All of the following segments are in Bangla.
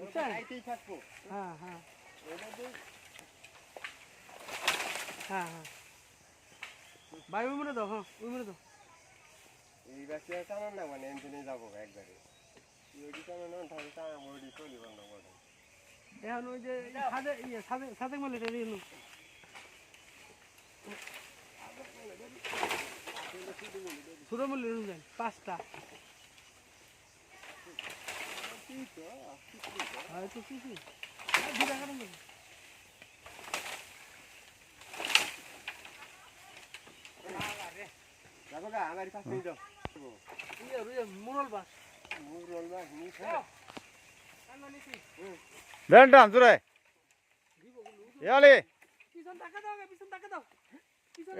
বুঝছেন? আইতেই থাকবো। হ্যাঁ হ্যাঁ ওটা দিয়ে হ্যাঁ হ্যাঁ ভাই ওই মনে দাও, হ্যাঁ ওই মনে দাও। এই বাসে টানার না মানে এমনি যাবো একবারে। ওইটি টানার না তাহলে টানাবো ওইটি চলিব না বড়। এখন ওই যে সাদে সাদে মালিটা দিয়ে নো। ছোট মূল্য নেন 5টা। হয়তো কিছু 2 টাকা নেন। যাবো গা আমার কাছে নিয়ে যাও। ইয়ে মুরল বাস। মুখ রোলবা নিছে। কান্না নিছি। দেন টান জোরে ইয়ালি পিছন টাকা দাও, পিছন টাকা দাও।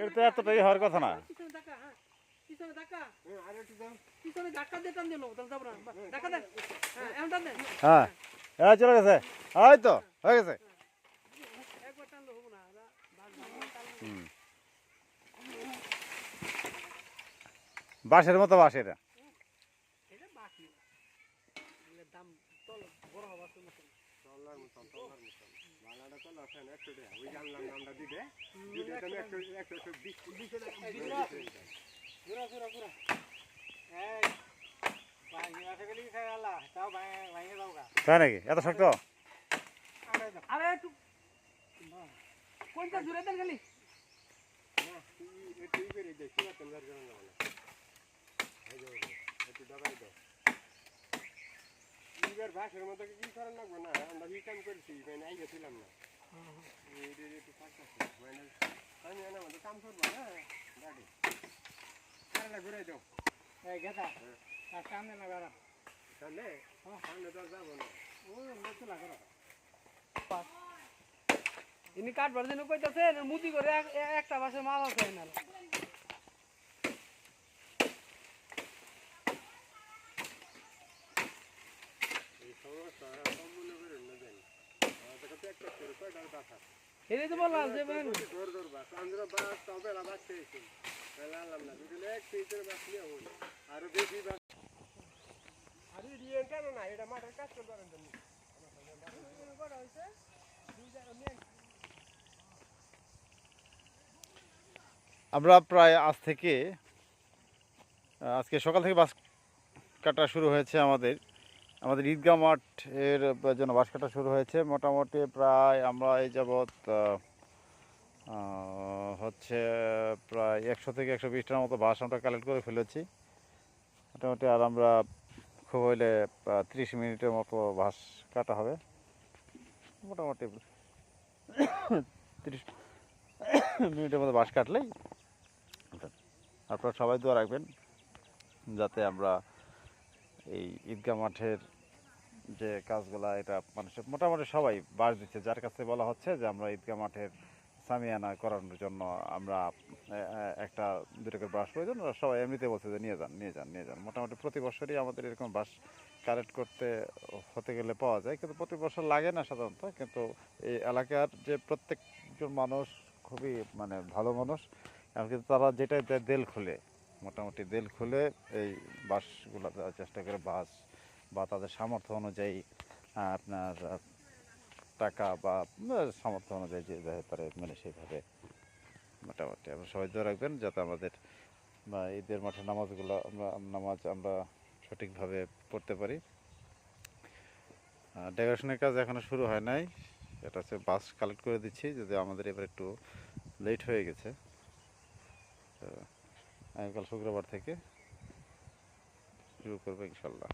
এর তো এতটাই হওয়ার কথা না। পিছনে টাকা, হ্যাঁ পিছনে টাকা। আর একটু দাও। পিছনে ধাক্কা দিয়ে টান দিলো, তাহলে যাবো না। ধাক্কা দেন, হ্যাঁ এখন টান দেন। হ্যাঁ চলে গেছে, এই তো হয়ে গেছে। একবার টানলে হবো না। বাঁশের মতো বাঁশ এটা। এটা বাকি এর দাম চল বড় হওয়া সমস্যা নেই। চলার মতন ভাড়াটা তো লসেন 100 টাকা। ওই জানলাম নামটা দিবে। দিলে তুমি 120 পুরা এই ভাঙি আসে গেলি খাই আল্লাহ তাও ভাঙে দাও গা। তাই নাকি এত শক্ত? আরে একটু কোনটা জুড়ে দেন খালি। না তুই করে দে কি করতে না জানা না। এই যে একটু দবাই দাও। এবার ভাষার মতো কি করার লাগবে না। আমরা কি কাম করছি মানে আইগে ছিলাম না। এই যে একটু ফাঁকা আছে মানে আমি না মানে কাম করব না গাড়ি কারলা ঘুরাই দাও। এই গেটা আর সামনে না গাড়া সামনে সামনে তো যাবো না। ও লোক লাগা ইনি কাট ভর দিন কইতাছে মুদি করে একটা বাসে মাল আছে না। এই সমস্যা সম্পূর্ণ করে না জানি আমাদের কাছে একটা করে কয়টা বাসা এটাই তো বললাম যে দৌড় বাস আমরা বাস তবে বাস পেয়েছি তাহলে আনলাম না দুটো এক পিসের বাস নিয়ে হল আরো বেশি বাস আরে দিয়ে কেন না এটা মাঠের কাজ করতে পারেন তুমি আমরা প্রায় আজকে সকাল থেকে বাস কাটা শুরু হয়েছে। আমাদের ঈদগাহ মাঠের জন্য বাস কাটা শুরু হয়েছে। মোটামুটি প্রায় আমরা এই যাবৎ হচ্ছে প্রায় 100 থেকে 120টার মতো বাস আমরা কালেক্ট করে ফেলেছি মোটামুটি। আর আমরা খুব হইলে 30 মিনিটের মতো বাস কাটা হবে মোটামুটি। 30 মিনিটের মতো বাস কাটলেই আপনারা সবাই দোয়া রাখবেন যাতে আমরা এই ঈদগাহ মাঠের যে কাজগুলা এটা মানুষের মোটামুটি সবাই বাস দিচ্ছে। যার কাছে বলা হচ্ছে যে আমরা ঈদগাহ মাঠের সামিয়ানা করানোর জন্য আমরা একটা দুটো করে বাস প্রয়োজন, সবাই এমনিতে বলছে যে নিয়ে যান। মোটামুটি প্রতি বছরই আমাদের এরকম বাস কালেক্ট হতে গেলে পাওয়া যায়, কিন্তু প্রতি বছর লাগে না সাধারণত। কিন্তু এই এলাকার যে প্রত্যেকজন মানুষ খুবই মানে ভালো মানুষ, এমনকি তারা যেটাই দেল খুলে মোটামুটি দেল খুলে এই বাসগুলো দেওয়ার চেষ্টা করে। বাস বা তাদের সামর্থ্য অনুযায়ী আপনার টাকা বা সামর্থ্য অনুযায়ী যে যেতে পারে মানে সেইভাবে মোটামুটি আমরা সবাই দোয়া রাখবেন যাতে আমাদের বা ঈদের মাঠে নামাজ আমরা সঠিকভাবে পড়তে পারি। ডেকোরেশনের কাজ এখনও শুরু হয় নাই, এটা হচ্ছে বাস কালেক্ট করে দিচ্ছি, যদি আমাদের এবার একটু লেট হয়ে গেছে। তো আগামীকাল শুক্রবার থেকে শুরু করবো ইনশাল্লাহ।